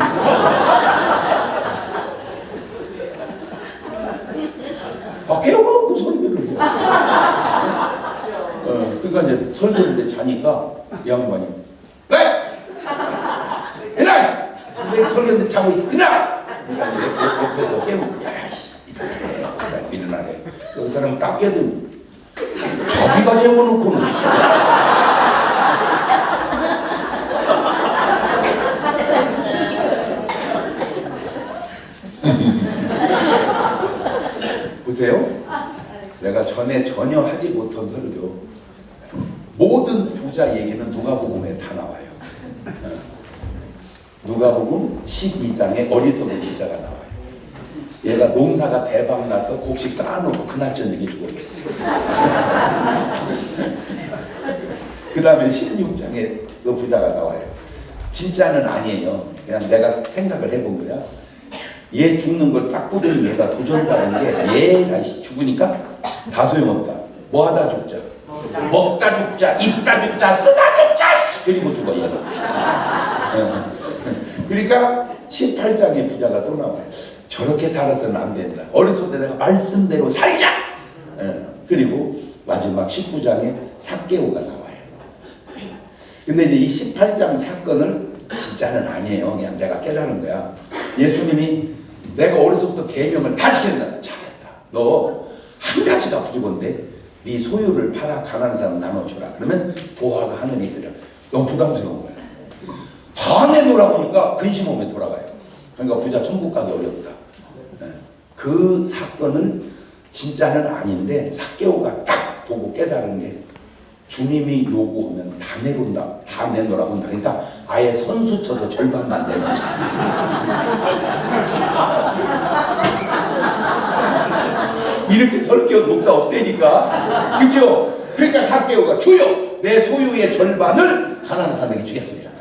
Speaker 1: 깨워놓고 설교를 해요. 그러니까 이제 설교를 자니까 이 양반이 왜? 일어나! 내 설교인데 자고 있어. 일어나! 그러니까 옆에서 깨우고 야씨 이렇게 일어나래. 그 사람 딱 깨더니 자기가 재워놓고는 보세요. 내가 전에 전혀 하지 못한 설교. 모든 부자 얘기는 누가복음에 다 나와요. 누가복음 12장에 어리석은 부자가 나와요. 얘가 농사가 대박 나서 곡식 쌓아놓고 그날 저녁에 죽어요. 그 다음에 16장에 그 부자가 나와요. 진짜는 아니에요. 그냥 내가 생각을 해본 거야. 얘 죽는 걸 딱 보더니 얘가 도전다는 게 얘가 죽으니까 다 소용없다. 뭐 하다 죽자. 먹다 죽자, 입다 죽자, 쓰다 죽자, 그리고 죽어 얘는. 그러니까 18장의 부자가 또 나와요. 저렇게 살아서는 안 된다. 어렸을 때 내가 말씀대로 살자. 그리고 마지막 19장에 삭개오가 나와요. 근데 이제 이 18장 사건을 진짜는 아니에요. 그냥 내가 깨달은 거야. 예수님이 내가 어려서부터 계명을 다 지켰다. 잘했다. 너 한 가지가 부족한데 네 소유를 팔아 가난한 사람 나눠주라. 그러면 보화가 하늘에 있으려. 너무 부담스러운 거야. 다 내놓으라 보니까 근심 오면 돌아가요. 그러니까 부자 천국 가기 어렵다. 그 사건을 진짜는 아닌데 삭개오가 딱 보고 깨달은 게 주님이 요구하면 다 내놓는다. 다 내놓으라고 한다. 그러니까 아예 선수 쳐서 절반만 내놓자. 이렇게 설교 목사 없대니까. 그죠? 그러니까 삭개오가 주여 내 소유의 절반을 가난한 사람에게 주겠습니다.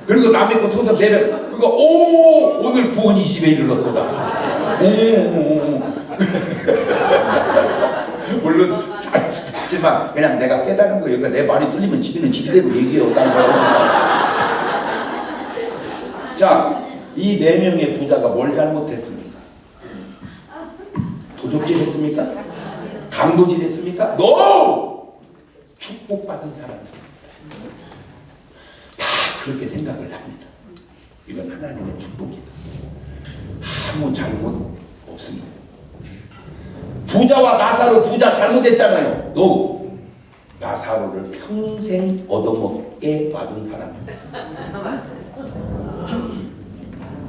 Speaker 1: 그리고 남의 것 토서 내면 그거 오늘 구원이 집에 이르렀도다. 물론 알 수도 있지만 그냥 내가 깨달은 거예요. 그러니까 내 말이 틀리면 집에는 집대로 얘기해요. 자, 이 4명의 부자가 뭘 잘못했습니까? 도둑질 했습니까? 강도질 했습니까? NO! 축복받은 사람들 다 그렇게 생각을 합니다. 이건 하나님의 축복이다. 아무 잘못 없습니다. 부자와 나사로 부자 잘못했잖아요. NO! 나사로를 평생 얻어먹게 놔둔 사람입니다.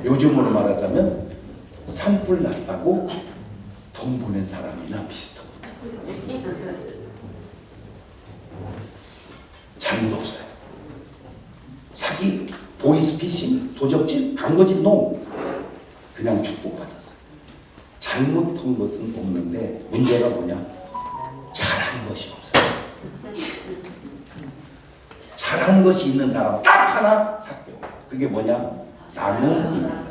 Speaker 1: 요즘으로 말하자면 산불 났다고 돈 보낸 사람이나 비슷하고 잘못 없어요. 사기, 보이스피싱, 도적질, 강도질 NO! 그냥 축복받았어요. 잘못한 것은 없는데 문제가 뭐냐? 잘한 것이 없어요. 잘한 것이 있는 사람 딱 하나 삭개오. 그게 뭐냐? 나눔입니다.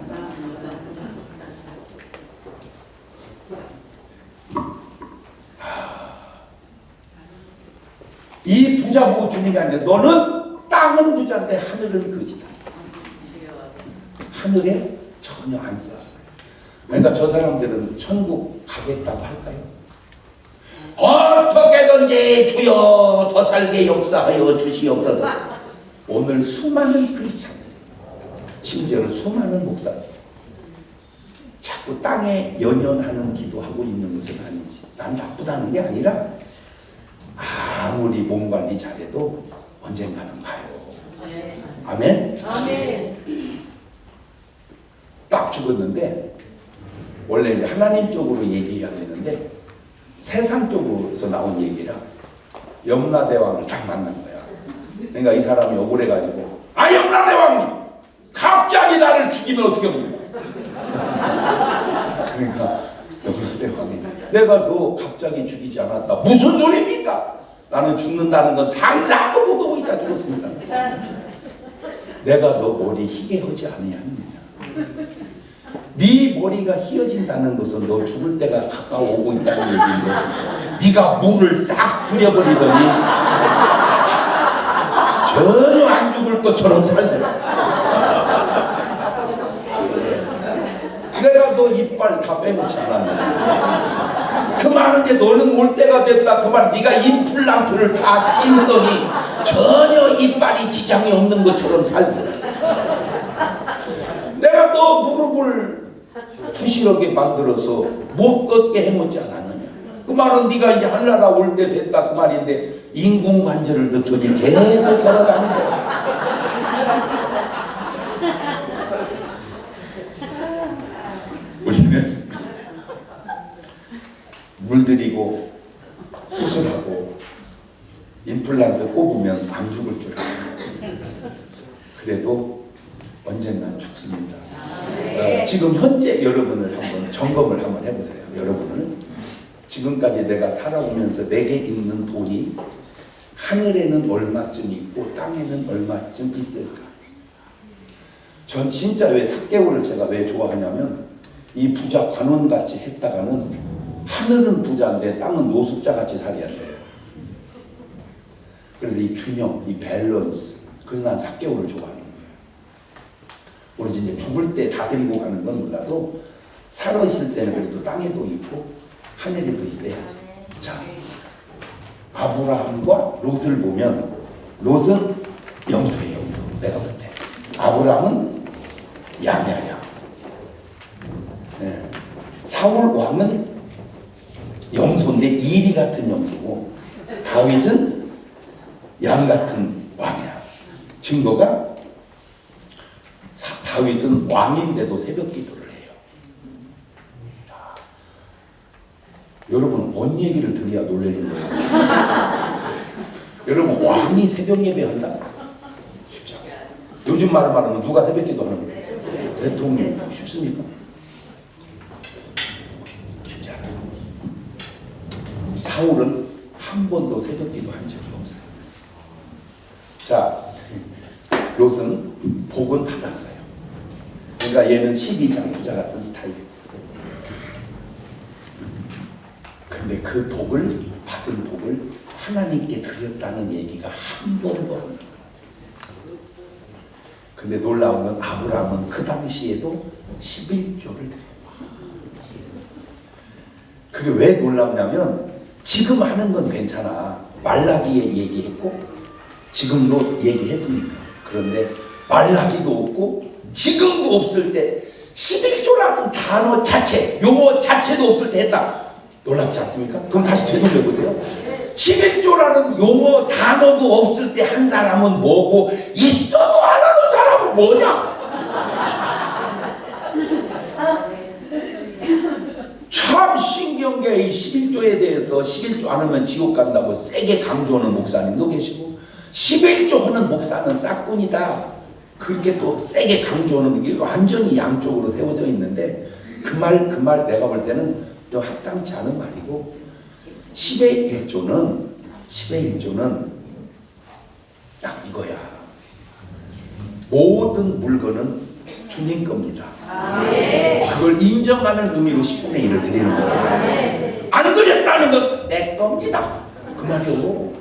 Speaker 1: 이 부자 보고 주님이 하는데 너는 땅은 부자인데 하늘은 거지다. 하늘에 전혀 안 썼어요. 그러니까 저 사람들은 천국 가겠다고 할까요? 어떻게든지 주여 더 살게 역사하여 주시옵소서. 오늘 수많은 크리스찬들, 심지어는 수많은 목사들 자꾸 땅에 연연하는 기도하고 있는 것은 아닌지, 난 나쁘다는 게 아니라 아무리 몸 관리 잘해도 언젠가는 가요. 아멘?
Speaker 2: 아멘.
Speaker 1: 딱 죽었는데 원래 이제 하나님 쪽으로 얘기해야 되는데 세상 쪽으로서 나온 얘기라 염라대왕을 딱 만난 거야. 그러니까 이 사람이 억울해가지고 염라대왕님 갑자기 나를 죽이면 어떻게 합니까? 그러니까 염라대왕이 내가 너 갑자기 죽이지 않았다. 무슨 소리입니까? 나는 죽는다는 건 상상도 못하고 있다 죽었습니다. 내가 너 머리 희게 하지 아니하느냐. 네 머리가 휘어진다는 것은 너 죽을 때가 가까워오고 있다는 얘기인데 네가 물을 싹 들여버리더니 전혀 안 죽을 것처럼 살더라. 내가 너 이빨 다 빼놓지 않았느냐. 그 말은 너는 올 때가 됐다. 그 말 네가 임플란트를 다 씌우더니 전혀 이빨이 지장이 없는 것처럼 살더라. 내가 너 무릎을 부실하게 만들어서 못 걷게 해놓지 않았느냐. 그 말은 네가 이제 하늘나라 올 때 됐다 그 말인데 인공관절을 넣더니 계속 걸어다니더라. 우리는 물들이고 수술하고 임플란트 꼽으면 안 죽을 줄 알아요. 그래도 언젠간 죽습니다. 지금 현재 여러분을 한번 점검을 한번 해보세요. 여러분을 지금까지 내가 살아오면서 내게 있는 돈이 하늘에는 얼마쯤 있고 땅에는 얼마쯤 있을까? 전 진짜 왜 삭개오를 제가 왜 좋아하냐면 이 부자 관원같이 했다가는 하늘은 부자인데 땅은 노숙자같이 살아야 돼요. 그래서 이 균형, 이 밸런스. 그래서 난 삭개오를 좋아하는 거예요. 오로지 이제 죽을 때 다 데리고 가는 건 몰라도 살아있을 때는 그래도 땅에도 있고 하늘에도 있어야지. 자, 아브라함과 롯을 보면 롯은 염소예요, 염소. 내가 볼 때. 아브라함은 양이야, 양. 네. 사울 왕은 염소인데 이리 같은 염소고 다윗은 양 같은 왕이야. 증거가 다윗은 왕인데도 새벽 기도를 해요. 여러분은 뭔 얘기를 들어야 놀라는 거예요? 여러분 왕이 새벽 예배한다? 쉽지 않아요. 요즘 말을 말하면 누가 새벽 기도하는 거예요? 대통령. 쉽습니까? 쉽지 않아요. 사울은 한 번도 새벽 기도한 적이 없어요. 자, 롯은 복은 받았어요. 그러니까 얘는 12장 부자 같은 스타일이에요. 근데 그 복을 받은 복을 하나님께 드렸다는 얘기가 한 번도 없는 거예요. 근데 놀라운 건 아브라함은 그 당시에도 11조를 드려요. 그게 왜 놀랍냐면 지금 하는 건 괜찮아. 말라기에 얘기했고 지금도 얘기했으니까. 그런데 말라기도 없고 지금도 없을 때 11조라는 단어 자체, 용어 자체도 없을 때 했다. 놀랍지 않습니까? 그럼 다시 되돌려 보세요. 11조라는 용어 단어도 없을 때 한 사람은 뭐고 있어도 안 하는 사람은 뭐냐? 참 신경계 이 11조에 대해서 11조 안 하면 지옥 간다고 세게 강조하는 목사님도 계시고 11조 하는 목사는 싹뿐이다. 그렇게 또 세게 강조하는 게 완전히 양쪽으로 세워져 있는데 그 말 내가 볼 때는 또 합당치 않은 말이고 10의 1조는 딱 이거야. 모든 물건은 주님 겁니다. 그걸 인정하는 의미로 10분의 1을 드리는 거예요. 안 드렸다는 건 내 겁니다. 그 말이요.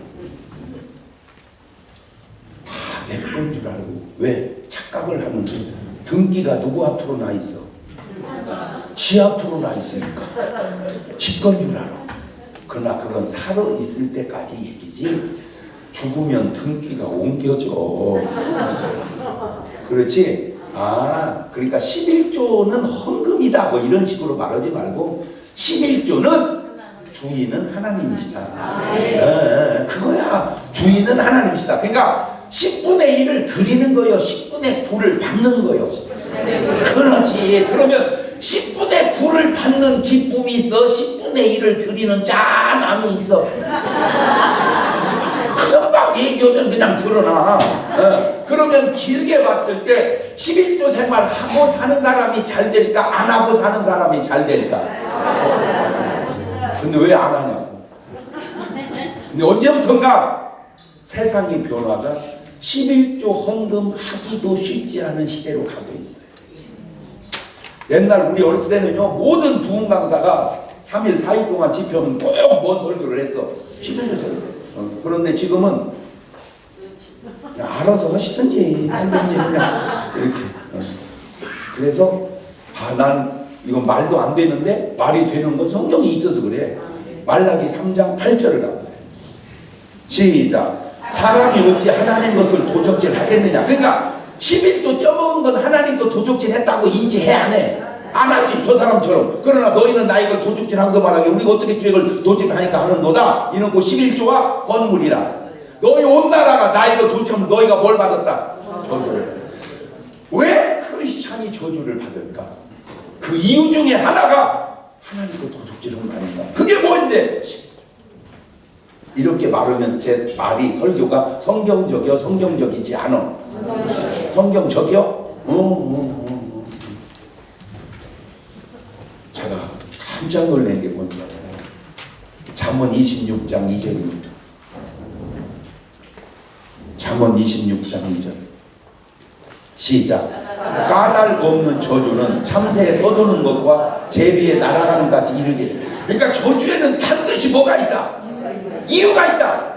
Speaker 1: 다 내 건 줄 알고 왜 착각을 하면 등기가 누구 앞으로 나 있어? 지 앞으로 나 있으니까 지 건 줄 알아. 그러나 그건 살아 있을 때까지 얘기지 죽으면 등기가 옮겨져. 그렇지? 그러니까 11조는 헌금이다 뭐 이런 식으로 말하지 말고 11조는 주인은 하나님이시다. 그거야. 주인은 하나님이시다. 그러니까 10분의 1을 드리는 거요. 10분의 9를 받는 거요. 그렇지. 그러면 10분의 9를 받는 기쁨이 있어. 10분의 1을 드리는 짠함이 있어. 금방 얘기하면 그냥 드러나. 그러면 길게 봤을 때 11조 생활 하고 사는 사람이 잘 될까? 안 하고 사는 사람이 잘 될까? 근데 왜 안 하냐고. 근데 언제부턴가 세상의 변화가 11조 헌금 하기도 쉽지 않은 시대로 가고 있어요. 옛날 우리 어렸을 때는요 모든 부흥 강사가 3일 4일 동안 집회하면 꼭 뭔 설교를 했어. 11조 설교. 그런데 지금은 그냥 알아서 하시든지 하든지 그냥 이렇게. 그래서 난 이건 말도 안 되는데 말이 되는 건 성경이 있어서 그래. 말라기 3장 8절을 가보세요. 시작. 사람이 어찌 하나님 것을 도적질 하겠느냐. 그러니까 11조 떼먹은 건 하나님 거 도적질 했다고 인지해 안 해? 안 하지 저 사람처럼. 그러나 너희는 나 이걸 도적질한 것만 하게 우리가 어떻게 주액을 도적질하니까 하는 너다. 이는 곧 11조와 헌물이라. 너희 온 나라가 나 이거 도적하면 너희가 뭘 받았다? 저주를. 왜 크리스찬이 저주를 받을까? 그 이유 중에 하나가 하나님 거 도적질한 거 아닌가? 그게 뭔데? 이렇게 말하면 제 말이 설교가 성경적이요 성경적이지 않아? 성경적이요? 제가 깜짝 놀란 게 뭔지 알아요? 잠언 26장 2절입니다. 잠언 26장 2절 시작. 까닭 없는 저주는 참새에 떠도는 것과 제비에 날아가는 것 같이 이르게. 그러니까 저주에는 반드시 뭐가 있다? 이유가 있다.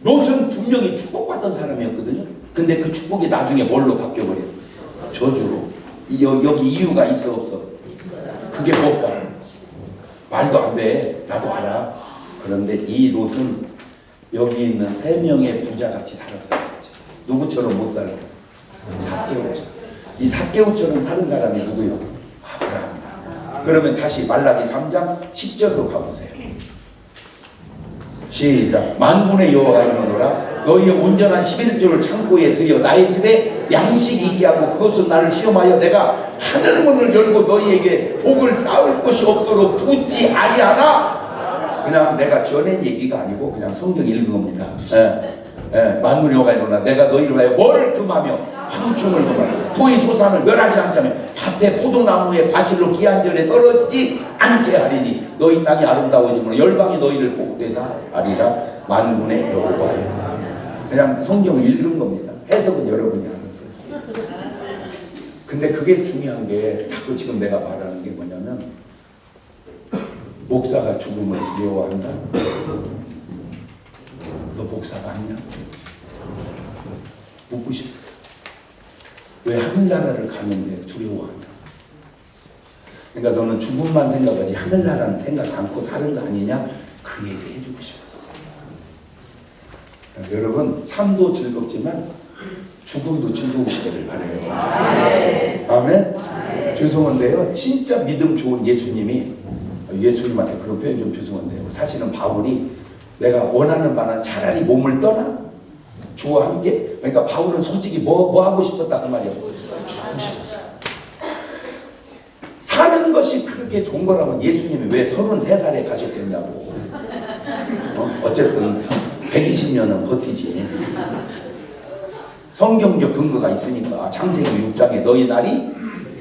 Speaker 1: 롯은 분명히 축복받던 사람이었거든요. 근데 그 축복이 나중에 뭘로 바뀌어버려? 저주로. 여기 이유가 있어 없어? 그게 뭘까? 말도 안 돼. 나도 알아. 그런데 이 롯은 여기 있는 3명의 부자같이 살았다는 거지. 누구처럼 못 살아? 삭개오처럼. 이 삭개오처럼 사는 사람이 누구요? 아브라함이다. 그러면 다시 말라기 3장 10절로 가보세요. 시작. 만군의 여호와가 이르노라 너희의 온전한 11조를 창고에 들여 나의 집에 양식이 있게 하고 그것은 나를 시험하여 내가 하늘문을 열고 너희에게 복을 쌓을 것이 없도록 붙지 아니하나. 그냥 내가 전한 얘기가 아니고 그냥 성경 읽은 겁니다. 만군의 여호와가 이르노라 내가 너희를 위하여 뭘 금하며 황충을 금하며 토의 소산을 멸하지 않자며 밭에 포도나무의 과실로 기한절에 떨어지지 않게 하리니 너희 땅이 아름다워지므로 열방이 너희를 복되다 하리라. 만군의 여호와여. 그냥 성경을 읽은 겁니다. 해석은 여러분이 알았어요. 근데 그게 중요한 게 자꾸 지금 내가 말하는 게 뭐냐면 목사가 죽음을 두려워한다. 너 목사가 아니냐? 묻고 싶어. 왜 하늘나라를 가는데 두려워한다? 그러니까 너는 죽음만 생각하지 하늘나라는 생각 않고 사는 거 아니냐? 그 얘기 해주고 싶어서. 여러분 삶도 즐겁지만 죽음도 즐거우시기를 바라요. 아멘. 죄송한데요. 진짜 믿음 좋은 예수님한테 그런 표현 좀 죄송한데요. 사실은 바울이 내가 원하는 바는 차라리 몸을 떠나 주와 함께. 그러니까 바울은 솔직히 뭐 하고 싶었다 그 말이야. 죽고 싶었어. 사는 것이 그렇게 좋은 거라면 예수님이 왜 33살에 가셨겠냐고. 어쨌든 120년은 버티지. 성경적 근거가 있으니까 창세기 6장에 너희 날이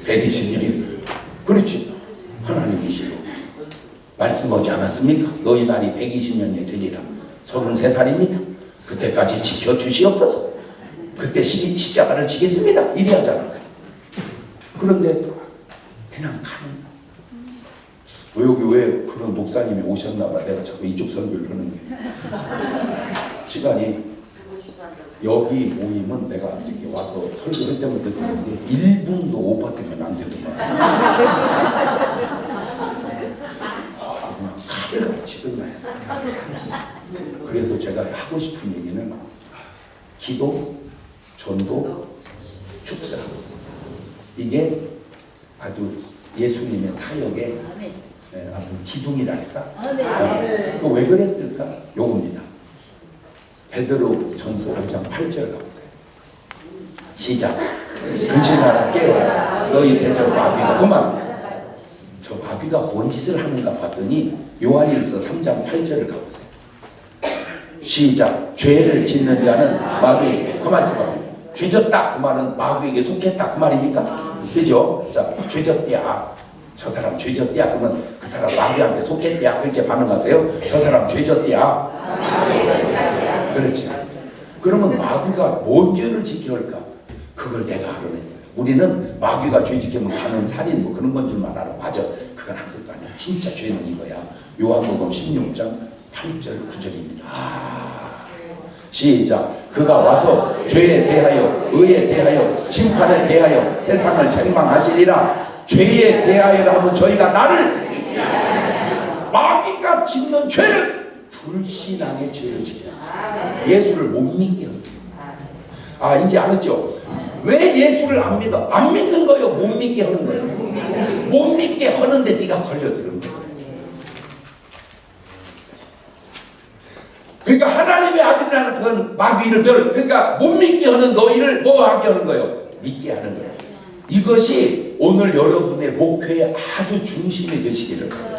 Speaker 1: 120년이 그렇지. 하나님이시고 말씀하지 않았습니까? 너희 날이 120년이 되리라. 33살입니다. 그때까지 지켜주시옵소서. 그때 십자가를 지겠습니다. 이리 하잖아. 그런데 그냥 가는. 여기 왜 그런 목사님이 오셨나봐. 내가 자꾸 이쪽 설교를 하는 게. 시간이 여기 모임은 내가 이렇게 와서 설교할 때마다 느끼는데 1분도 오버되면 안 되더만. 그냥 칼같이 끝나야 돼. 그래서 제가 하고 싶은 얘기는 기도, 전도, 축사. 이게 아주 예수님의 사역의 아주 기둥이랄까? 그거 왜 그랬을까? 요겁니다. 베드로 전서 5장 8절 가보세요. 시작. 근신하라 깨어라 너희 대적 마귀가 그만. 저 마귀가 뭔 짓을 하는가 봤더니 요한일서 3장 8절을 가보세요. 시작. 죄를 짓는 자는 마귀. 그 말씀. 죄졌다 그 말은 마귀에게 속했다 그 말입니까? 그죠? 자, 죄졌대야. 저 사람 죄졌대야. 그러면 그 사람 마귀한테 속했대야. 그렇게 반응하세요. 저 사람 죄졌대야. 그렇지. 그러면 마귀가 뭔 죄를 지켜야 할까? 그걸 내가 알아냈어요. 우리는 마귀가 죄 지키면 가는 살인 뭐 그런 건 줄만 알아. 맞아. 그건 아무것도 아니야. 진짜 죄는 이거야. 요한복음 16장 8절 9절입니다. 시작. 그가 와서 죄에 대하여 의에 대하여 심판에 대하여 세상을 책망하시리라. 죄에 대하여 하면 저희가 나를 마귀가 짓는 죄는 불신앙의 죄를 지켜. 예수를 못 믿게 하는. 이제 알았죠? 왜 예수를 안 믿어? 안 믿는 거요? 못 믿게 하는 거예요? 못 믿게 하는데 네가 걸려드는 거야. 그러니까 하나님의 아들이라는 그 마귀를 그러니까 못 믿게 하는 너희를 뭐 하게 하는 거예요? 믿게 하는 거예요. 이것이 오늘 여러분의 목표의 아주 중심이 되시기를 바랍니다.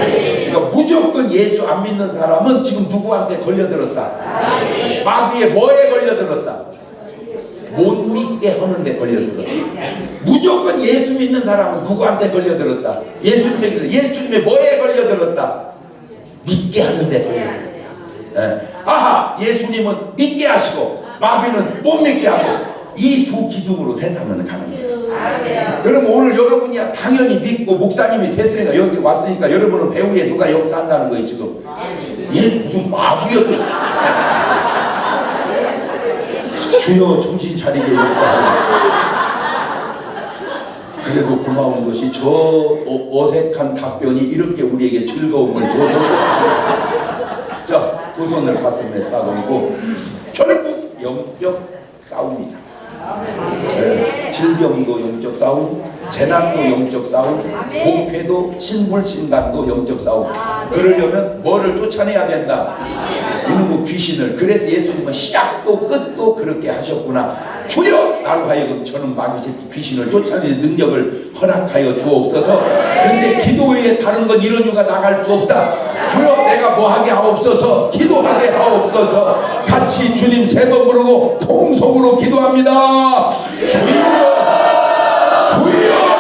Speaker 1: 그러니까 무조건 예수 안 믿는 사람은 지금 누구한테 걸려들었다? 마귀의 뭐에 걸려들었다? 못 믿게 하는데 걸려들었다. 무조건 예수 믿는 사람은 누구한테 걸려들었다? 예수님의 뭐에 걸려들었다? 믿게 하는데 걸려들었다. 아하, 예수님은 믿게 하시고 마귀는 못 믿게 하고 이 두 기둥으로 세상은 가는 거예요. 그럼 오늘 여러분이 당연히 믿고 목사님이 됐으니까 여기 왔으니까 여러분은 배후에 누가 역사한다는 거예요 지금. 얘 무슨 마귀였겠지. 주여 정신 차리게 역사하옵소서. 그래도 고마운 것이 저 어색한 답변이 이렇게 우리에게 즐거움을 줘서 자, 두 손을 가슴에 따놓고 결국 영적 싸움이다. 네. 질병도 영적 싸움, 재난도 영적 싸움, 부패도 신물신간도 영적 싸움. 그러려면 뭐를 쫓아내야 된다? 이놈의 귀신을. 그래서 예수님은 시작도 끝도 그렇게 하셨구나. 주여 나로 하여금 저는 마귀새끼 귀신을 쫓아내는 능력을 허락하여 주옵소서. 근데 기도 외에 다른 건 이런 이유가 나갈 수 없다. 주여 내가 뭐하게 하옵소서. 기도하게 하옵소서. 같이 주님 세 번 부르고 통성으로 기도합니다. 주여 주여